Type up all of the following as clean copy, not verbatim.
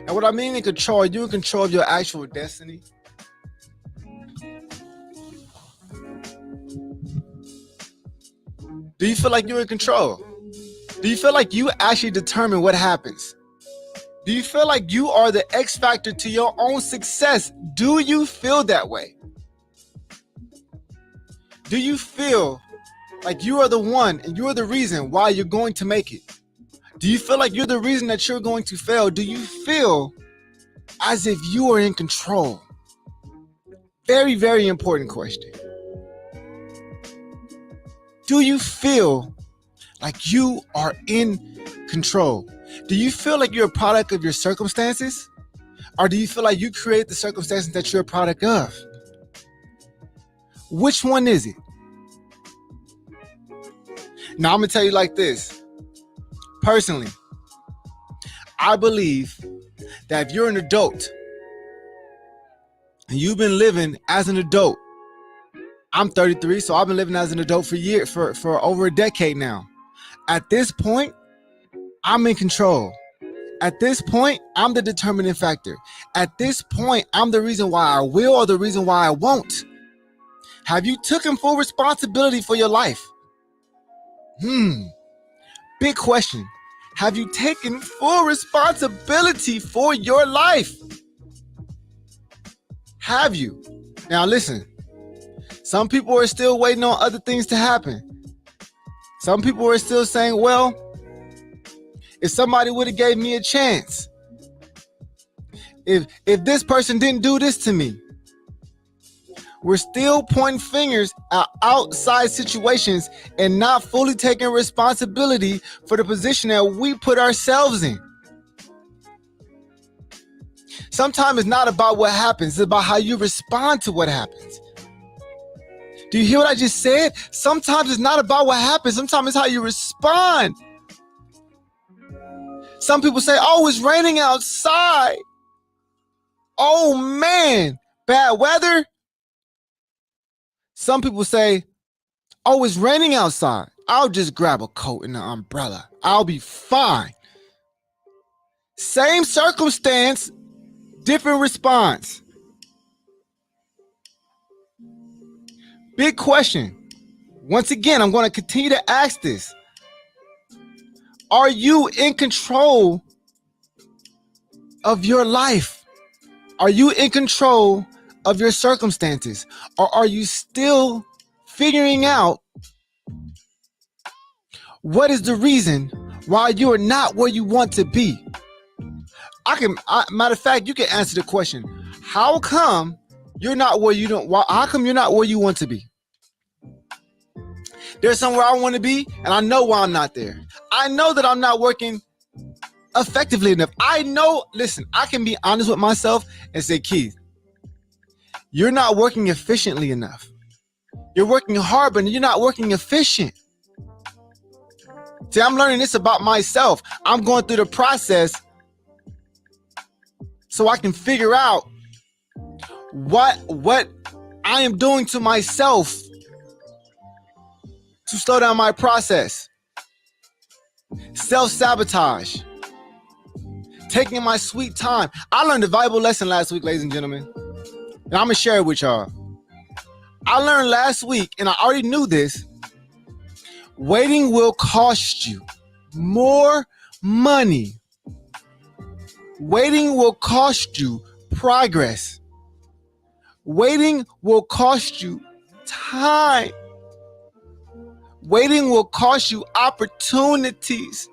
And what I mean in control, are you in control of your actual destiny? Do you feel like you're in control? Do you feel like you actually determine what happens? Do you feel like you are the X factor to your own success? Do you feel that way? Do you feel like you are the one and you are the reason why you're going to make it? Do you feel like you're the reason that you're going to fail? Do you feel as if you are in control? Very, very important question. Do you feel like you are in control? Do you feel like you're a product of your circumstances? Or do you feel like you create the circumstances that you're a product of? Which one is it? Now, I'm going to tell you like this. Personally, I believe that if you're an adult and you've been living as an adult, I'm 33, so I've been living as an adult for over a decade now. At this point, I'm in control. At this point, I'm the determining factor. At this point, I'm the reason why I will or the reason why I won't. Have you taken full responsibility for your life? Big question. Have you taken full responsibility for your life? Have you? Now listen, some people are still waiting on other things to happen. Some people are still saying, well, if somebody would have gave me a chance, if this person didn't do this to me. We're still pointing fingers at outside situations and not fully taking responsibility for the position that we put ourselves in. Sometimes it's not about what happens, it's about how you respond to what happens. Do you hear what I just said? Sometimes it's not about what happens, sometimes it's how you respond. Some people say, oh, it's raining outside. Oh man, bad weather. Some people say, oh, it's raining outside. I'll just grab a coat and an umbrella. I'll be fine. Same circumstance, different response. Big question. Once again, I'm going to continue to ask this. Are you in control of your life? Are you in control of your circumstances? Or are you still figuring out what is the reason why you are not where you want to be? Matter of fact, you can answer the question. How come you're not where you don't, how come you're not where you want to be? There's somewhere I want to be, and I know why I'm not there. I know that I'm not working effectively enough. I know, listen, I can be honest with myself and say, Keith, you're not working efficiently enough. You're working hard, but you're not working efficient. See, I'm learning this about myself. I'm going through the process so I can figure out what I am doing to myself to slow down my process. Self-sabotage. Taking my sweet time. I learned a valuable lesson last week, ladies and gentlemen. And I'm going to share it with y'all. I learned last week, and I already knew this, waiting will cost you more money. Waiting will cost you progress. Waiting will cost you time. Waiting will cost you opportunities.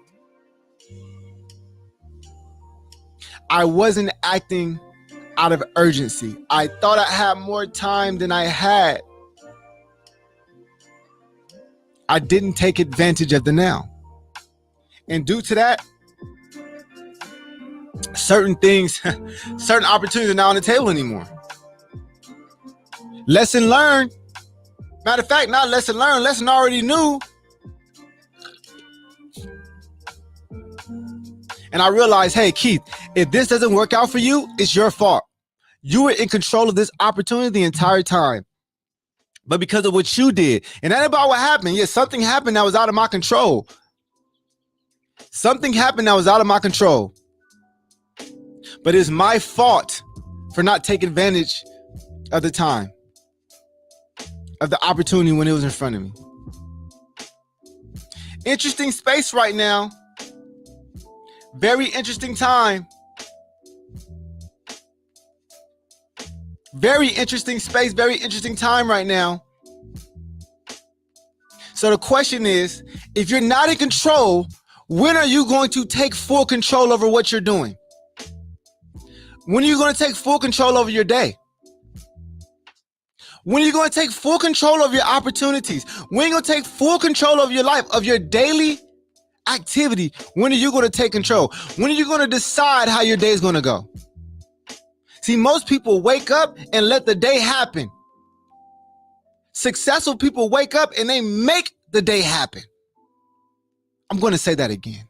I wasn't acting out of urgency. I thought I had more time than I had. I didn't take advantage of the now. And due to that, certain things, certain opportunities are not on the table anymore. Lesson learned. Matter of fact, not lesson learned, lesson already knew. And I realized, hey, Keith, if this doesn't work out for you, it's your fault. You were in control of this opportunity the entire time. But because of what you did, and that about what happened. Yes, something happened that was out of my control. Something happened that was out of my control. but it's my fault for not taking advantage of the time, of the opportunity when it was in front of me. Interesting space right now. Very interesting time. Very interesting space, very interesting time right now. So the question is, if you're not in control, when are you going to take full control over what you're doing? When are you going to take full control over your day? When are you going to take full control of your opportunities? When are you going to take full control of your life, of your daily activity? When are you going to take control? When are you going to decide how your day is going to go? See, most people wake up and let the day happen. Successful people wake up and they make the day happen. I'm going to say that again.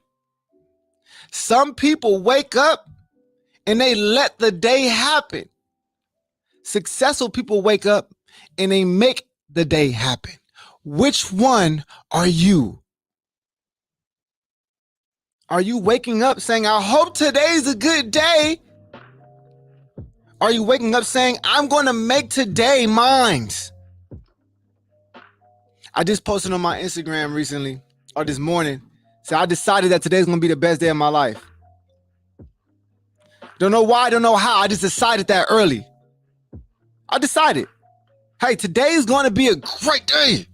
Some people wake up and they let the day happen. Successful people wake up and they make the day happen. Which one are you? Are you waking up saying, I hope today's a good day? Are you waking up saying, I'm going to make today mine? I just posted on my Instagram recently, or this morning, so I decided that today's going to be the best day of my life. Don't know why, don't know how. I just decided that early. I decided, hey, today's going to be a great day.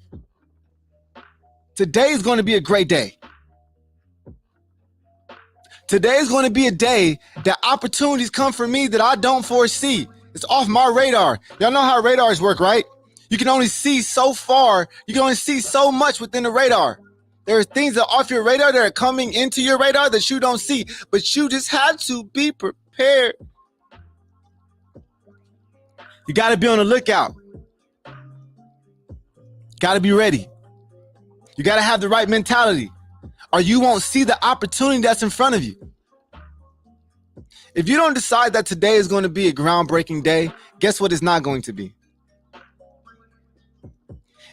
Today's going to be a great day. Today is going to be a day that opportunities come for me that I don't foresee. It's off my radar. Y'all know how radars work, right? You can only see so far. You can only see so much within the radar. There are things that are off your radar that are coming into your radar that you don't see, but you just have to be prepared. You got to be on the lookout. Got to be ready. You got to have the right mentality, or you won't see the opportunity that's in front of you. If you don't decide that today is going to be a groundbreaking day, guess what it's not going to be?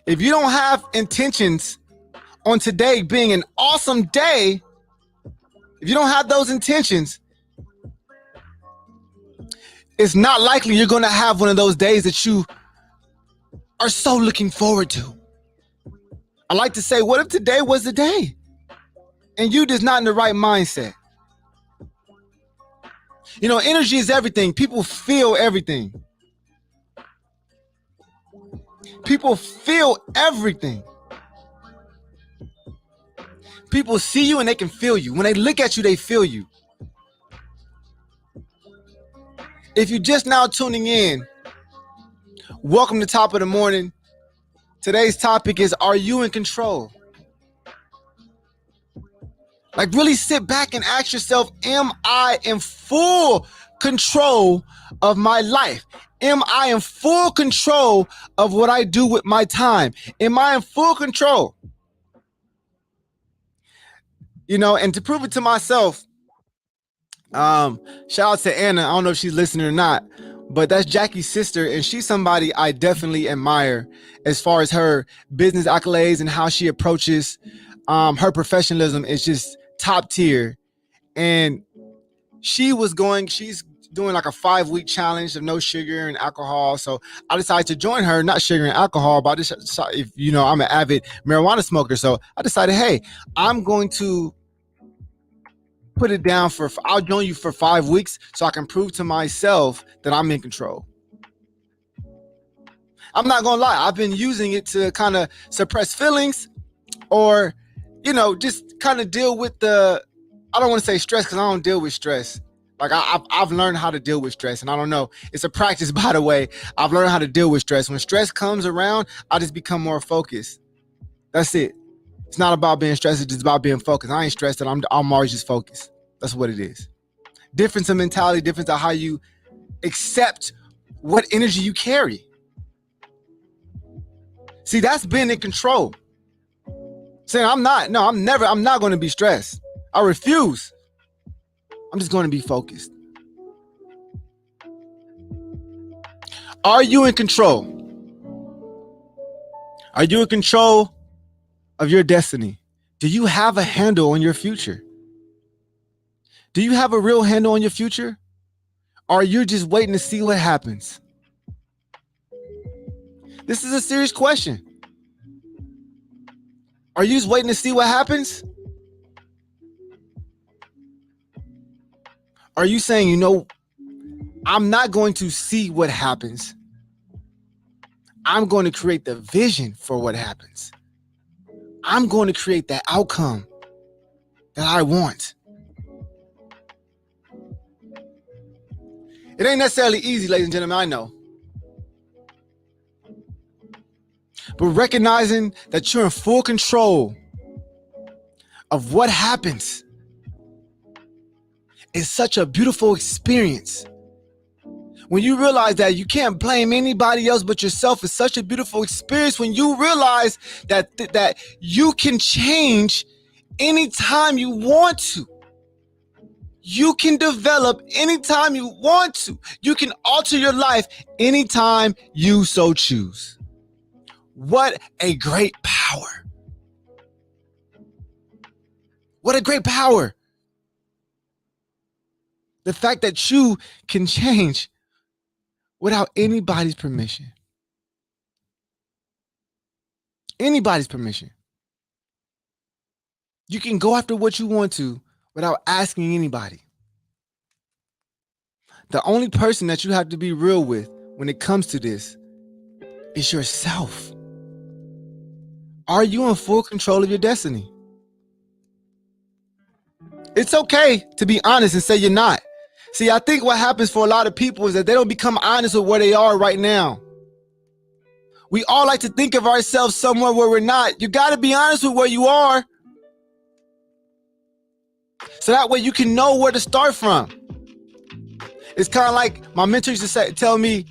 If you don't have intentions on today being an awesome day, if you don't have those intentions, it's not likely you're going to have one of those days that you are so looking forward to. I like to say, what if today was the day and you just not in the right mindset? You know, energy is everything. People feel everything. People feel everything. People see you and they can feel you. When they look at you, they feel you. If you're just now tuning in, welcome to Top of the Morning. Today's topic is, are you in control? Like, really sit back and ask yourself, am I in full control of my life? Am I in full control of what I do with my time? Am I in full control? You know, and to prove it to myself, shout out to Anna. I don't know if she's listening or not, but that's Jackie's sister, and she's somebody I definitely admire as far as her business accolades and how she approaches her professionalism is just top tier. And she's doing like a 5-week challenge of no sugar and alcohol. So I decided to join her, not sugar and alcohol, but if you know, I'm an avid marijuana smoker. So I decided, hey, I'm going to put it down I'll join you for 5 weeks so I can prove to myself that I'm in control. I'm not going to lie. I've been using it to kind of suppress feelings, or, you know, just kind of deal with I don't want to say stress, because I don't deal with stress. Like I've learned how to deal with stress, and I don't know. It's a practice, by the way. I've learned how to deal with stress. When stress comes around, I just become more focused. That's it. It's not about being stressed. It's just about being focused. I ain't stressed, and I'm always just focused. That's what it is. Difference in mentality, difference in how you accept what energy you carry. See, that's being in control. Saying I'm not going to be stressed. I refuse. I'm just going to be focused. Are you in control? Are you in control of your destiny? Do you have a handle on your future? Do you have a real handle on your future? Or are you just waiting to see what happens? This is a serious question. Are you just waiting to see what happens? Are you saying, I'm not going to see what happens. I'm going to create the vision for what happens. I'm going to create that outcome that I want. It ain't necessarily easy, ladies and gentlemen, I know. But recognizing that you're in full control of what happens is such a beautiful experience. When you realize that you can't blame anybody else but yourself, is such a beautiful experience when you realize that you can change anytime you want to. You can develop anytime you want to. You can alter your life anytime you so choose. What a great power. What a great power. The fact that you can change without anybody's permission. Anybody's permission. You can go after what you want to without asking anybody. The only person that you have to be real with when it comes to this is yourself. Are you in full control of your destiny? It's okay to be honest and say you're not. See, I think what happens for a lot of people is that they don't become honest with where they are right now. We all like to think of ourselves somewhere where we're not. You got to be honest with where you are. So that way you can know where to start from. It's kind of like my mentor used to tell me,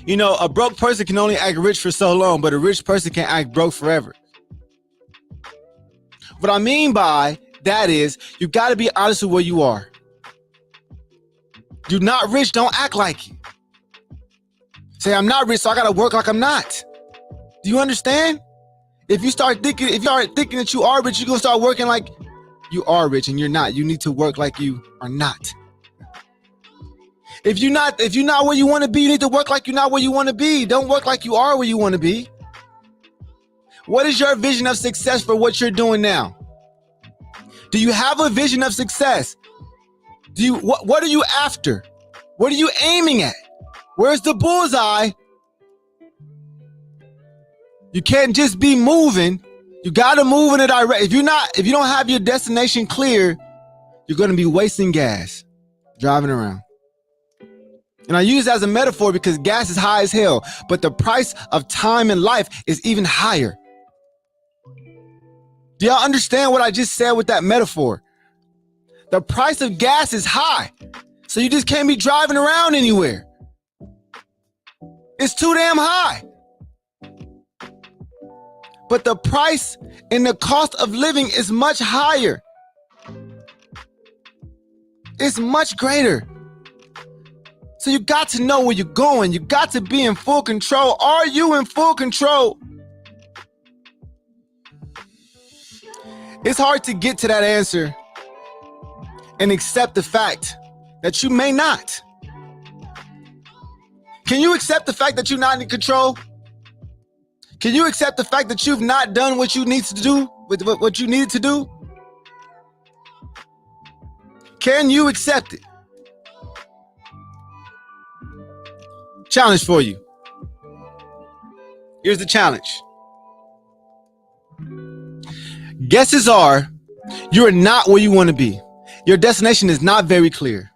a broke person can only act rich for so long, but a rich person can act broke forever. What I mean by that is you got to be honest with where you are. You're not rich, don't act like it. Say, I'm not rich, so I got to work like I'm not. Do you understand? If you start thinking that you are rich, you're going to start working like you are rich and you're not. You need to work like you are not. If you're not where you want to be, you need to work like you're not where you want to be. Don't work like you are where you want to be. What is your vision of success for what you're doing now? Do you have a vision of success? What are you after? What are you aiming at? Where's the bullseye? You can't just be moving. You got to move in a direction. If you don't have your destination clear, you're going to be wasting gas driving around. And I use it as a metaphor because gas is high as hell, but the price of time in life is even higher. Do y'all understand what I just said with that metaphor? The price of gas is high, so you just can't be driving around anywhere. It's too damn high. But the price and the cost of living is much higher. It's much greater. So you got to know where you're going. You got to be in full control. Are you in full control? It's hard to get to that answer and accept the fact that you may not. Can you accept the fact that you're not in control? Can you accept the fact that you've not done what you need to do with what you needed to do? Can you accept it? Challenge for you. Here's the challenge. Guesses are you're not where you want to be. Your destination is not very clear.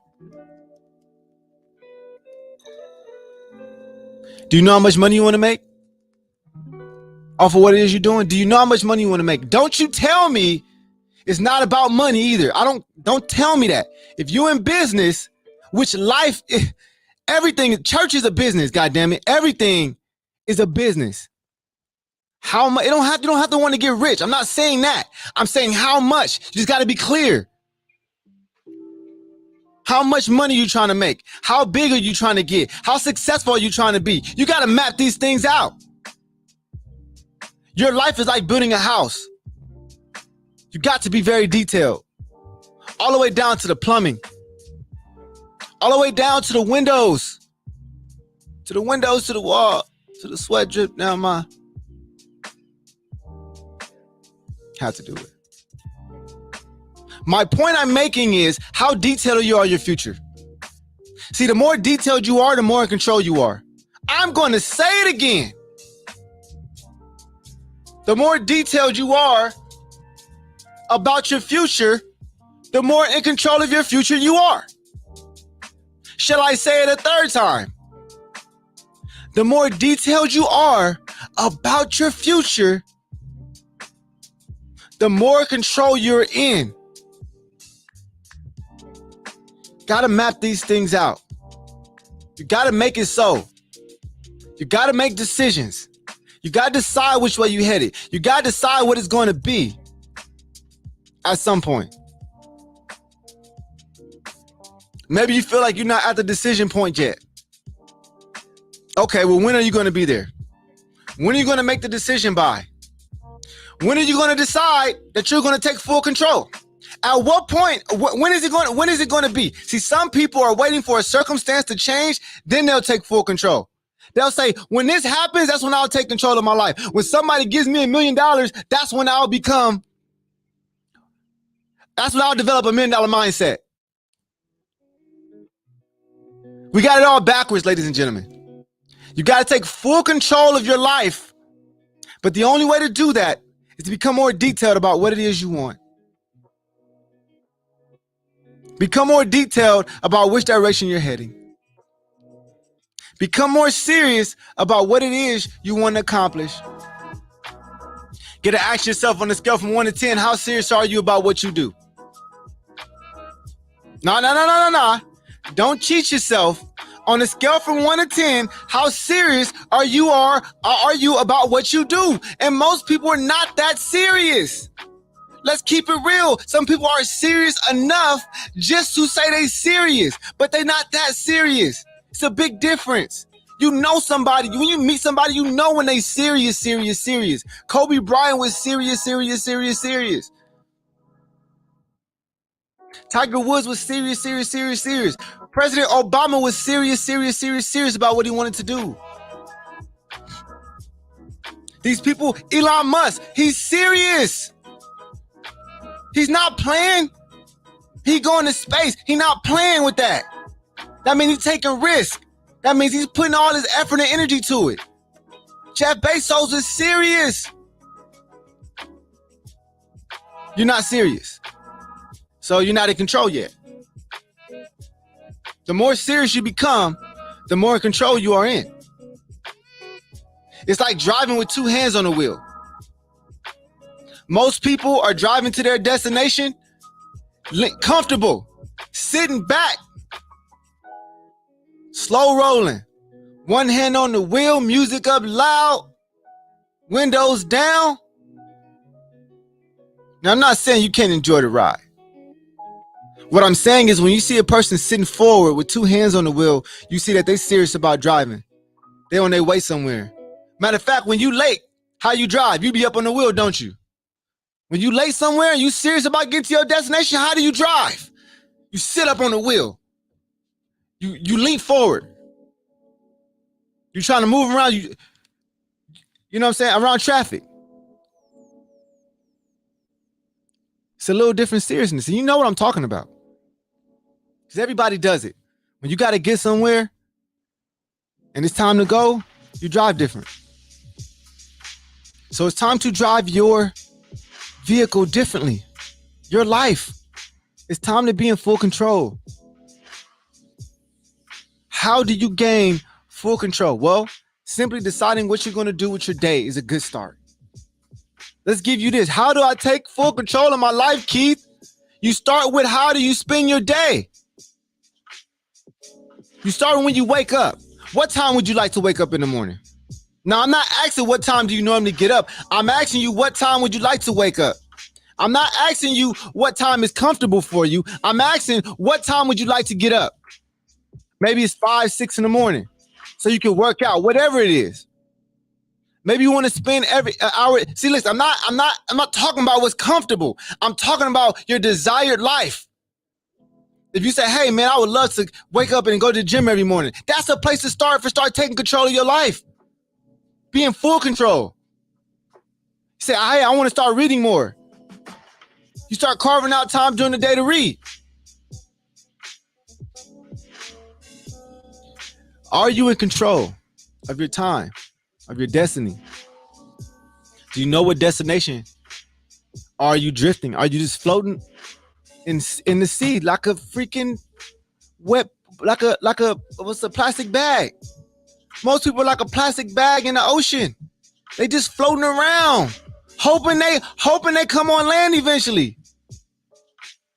Do you know how much money you want to make? Off of what it is you're doing? Do you know how much money you want to make? Don't you tell me it's not about money either. Don't tell me that. If you're in business, which life, everything, church is a business, goddammit. Everything is a business. How much? You don't have to want to get rich. I'm not saying that. I'm saying how much. You just got to be clear. How much money are you trying to make? How big are you trying to get? How successful are you trying to be? You got to map these things out. Your life is like building a house. You got to be very detailed. All the way down to the plumbing. all the way down to the windows, to the wall, to the sweat drip down my. Had to do it. My point I'm making is how detailed you are in your future. See, the more detailed you are, the more in control you are. I'm going to say it again. The more detailed you are about your future, the more in control of your future you are. Shall I say it a third time? The more detailed you are about your future, the more control you're in. Gotta map these things out. You gotta make it so. You gotta make decisions. You gotta decide which way you're headed. You gotta decide what it's going to be at some point. Maybe you feel like you're not at the decision point yet. Okay, well, when are you going to be there? When are you going to make the decision by? When are you going to decide that you're going to take full control? At what point? When is it going to be? See, some people are waiting for a circumstance to change, then they'll take full control. They'll say, when this happens, that's when I'll take control of my life. When somebody gives me $1 million, that's when I'll develop a $1 million mindset. We got it all backwards, ladies and gentlemen. You got to take full control of your life. But the only way to do that is to become more detailed about what it is you want. Become more detailed about which direction you're heading. Become more serious about what it is you want to accomplish. Get to ask yourself on a scale from 1 to 10, how serious are you about what you do? No. Don't cheat yourself. On a scale from 1 to 10, how serious are you about what you do? And most people are not that serious. Let's keep it real. Some people are serious enough just to say they're serious, but they're not that serious. It's a big difference. You know somebody, when you meet somebody, you know when they serious. Kobe Bryant was serious. Tiger Woods was serious. President Obama was serious about what he wanted to do. These people, Elon Musk, he's serious. He's not playing. He going to space. He's not playing with that. That means he's taking risks. That means he's putting all his effort and energy to it. Jeff Bezos is serious. You're not serious. So you're not in control yet. The more serious you become, the more in control you are in. It's like driving with 2 hands on the wheel. Most people are driving to their destination comfortable, sitting back, slow rolling, 1 hand on the wheel, music up loud, windows down. Now, I'm not saying you can't enjoy the ride. What I'm saying is when you see a person sitting forward with 2 hands on the wheel, you see that they're serious about driving. They're on their way somewhere. Matter of fact, when you late, how you drive? You be up on the wheel, don't you? When you late somewhere and you serious about getting to your destination, how do you drive? You sit up on the wheel. You lean forward. You're trying to move around, you know what I'm saying, around traffic. It's a little different seriousness. And you know what I'm talking about. Because everybody does it. When you got to get somewhere and it's time to go, you drive different. So it's time to drive your vehicle differently. Your life. It's time to be in full control. How do you gain full control? Well, simply deciding what you're going to do with your day is a good start. Let's give you this. How do I take full control of my life, Keith? You start with how do you spend your day? You start when you wake up. What time would you like to wake up in the morning? Now, I'm not asking what time do you normally get up. I'm asking you what time would you like to wake up? I'm not asking you what time is comfortable for you. I'm asking what time would you like to get up? Maybe it's 5, 6 in the morning so you can work out, whatever it is. Maybe you want to spend every hour. See, listen, I'm not talking about what's comfortable. I'm talking about your desired life. If you say, hey, man, I would love to wake up and go to the gym every morning, that's a place to start taking control of your life. Be in full control. Say, hey, I want to start reading more. You start carving out time during the day to read. Are you in control of your time, of your destiny? Do you know what destination? Are you drifting? Are you just floating in the sea like a freaking wet, like a what's a plastic bag? Most people are like a plastic bag in the ocean. They just floating around, hoping they come on land eventually.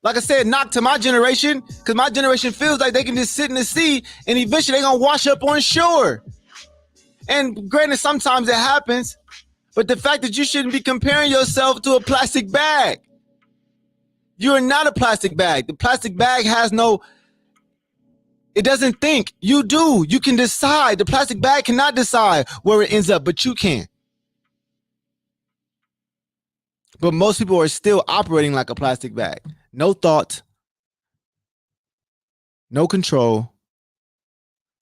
Like I said, knock to my generation, because my generation feels like they can just sit in the sea and eventually they're gonna wash up on shore. And granted, sometimes it happens, but the fact that you shouldn't be comparing yourself to a plastic bag. You're not a plastic bag. The plastic bag it doesn't think. You do. You can decide. The plastic bag cannot decide where it ends up, but you can. But most people are still operating like a plastic bag. No thought, no control.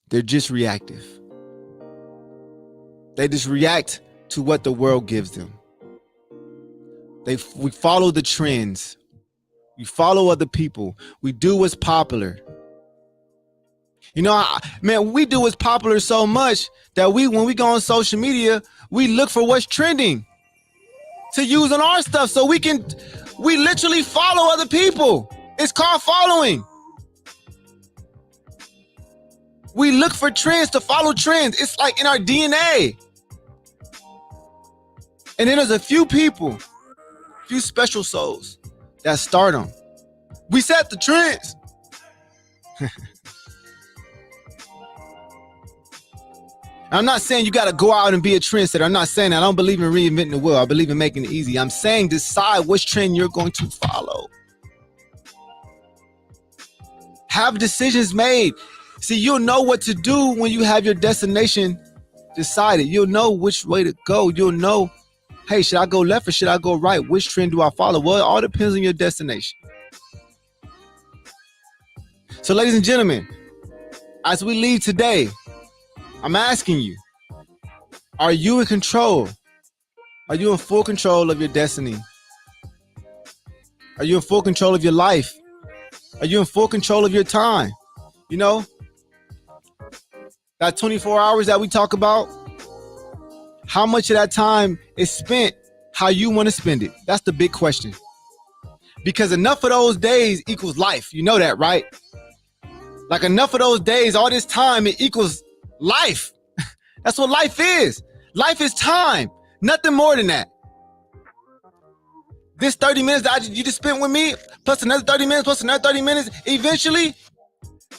They're just reactive. They just react to what the world gives them. We follow the trends. We follow other people. We do what's popular. You know, man, we do what's popular so much that when we go on social media, we look for what's trending to use on our stuff so we literally follow other people. It's called following. We look for trends to follow trends. It's like in our DNA. And then there's a few people, few special souls that start them. We set the trends. I'm not saying you got to go out and be a trendsetter. I'm not saying that. I don't believe in reinventing the wheel. I believe in making it easy. I'm saying decide which trend you're going to follow. Have decisions made. See, you'll know what to do when you have your destination decided. You'll know which way to go. You'll know, hey, should I go left or should I go right? Which trend do I follow? Well, it all depends on your destination. So, ladies and gentlemen, as we leave today, I'm asking you, are you in control? Are you in full control of your destiny? Are you in full control of your life? Are you in full control of your time? You know, that 24 hours that we talk about, how much of that time is spent how you want to spend it? That's the big question. Because enough of those days equals life. You know that, right? Like enough of those days, all this time, it equals life. That's what life is. Life is time. Nothing more than that. This 30 minutes that you just spent with me, plus another 30 minutes, plus another 30 minutes, eventually,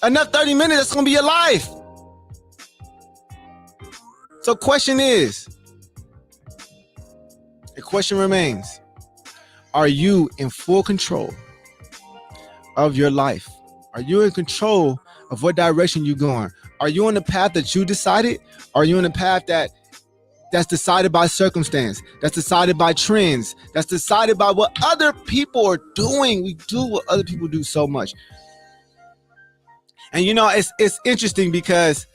enough 30 minutes, that's going to be your life. So question is, the question remains, are you in full control of your life? Are you in control of what direction you're going? Are you on the path that you decided? Are you on the path that's decided by circumstance, that's decided by trends, that's decided by what other people are doing? We do what other people do so much. And you know, it's interesting because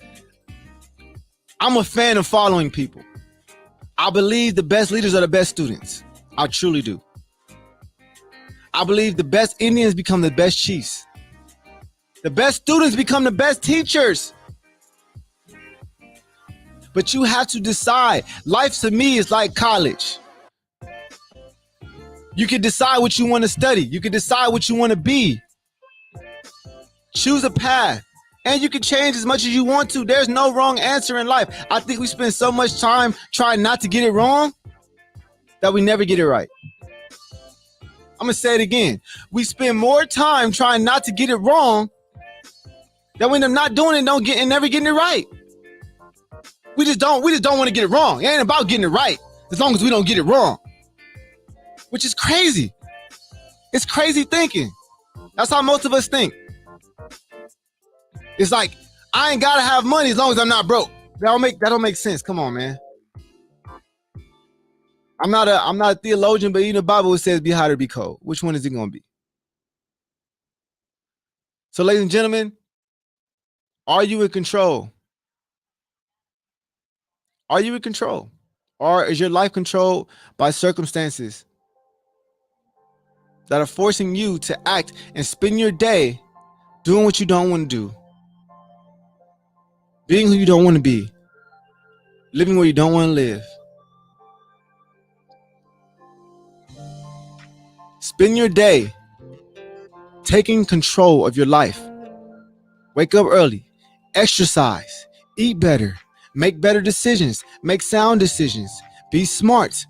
I'm a fan of following people. I believe the best leaders are the best students. I truly do. I believe the best Indians become the best chiefs. The best students become the best teachers. But you have to decide. Life to me is like college. You can decide what you want to study. You can decide what you want to be. Choose a path. And you can change as much as you want to. There's no wrong answer in life. I think we spend so much time trying not to get it wrong that we never get it right. I'm going to say it again. We spend more time trying not to get it wrong than when I'm not doing it, never getting it right. We just don't want to get it wrong. It ain't about getting it right as long as we don't get it wrong, which is crazy. It's crazy thinking. That's how most of us think. It's like, I ain't gotta have money as long as I'm not broke. That don't make sense. Come on, man. I'm not a theologian, but even the Bible says be hot or be cold. Which one is it gonna be? So, ladies and gentlemen, are you in control? Are you in control? Or is your life controlled by circumstances that are forcing you to act and spend your day doing what you don't want to do, being who you don't want to be, living where you don't want to live? Spend your day taking control of your life. Wake up early, exercise, eat better, make better decisions, make sound decisions, be smart,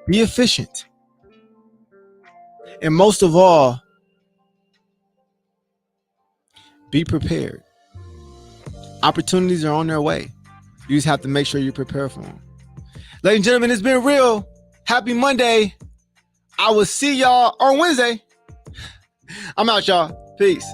be efficient, and most of all, be prepared. Opportunities are on their way. You just have to make sure you prepare for them. Ladies and gentlemen, it's been real. Happy Monday. I will see y'all on Wednesday. I'm out, y'all. Peace.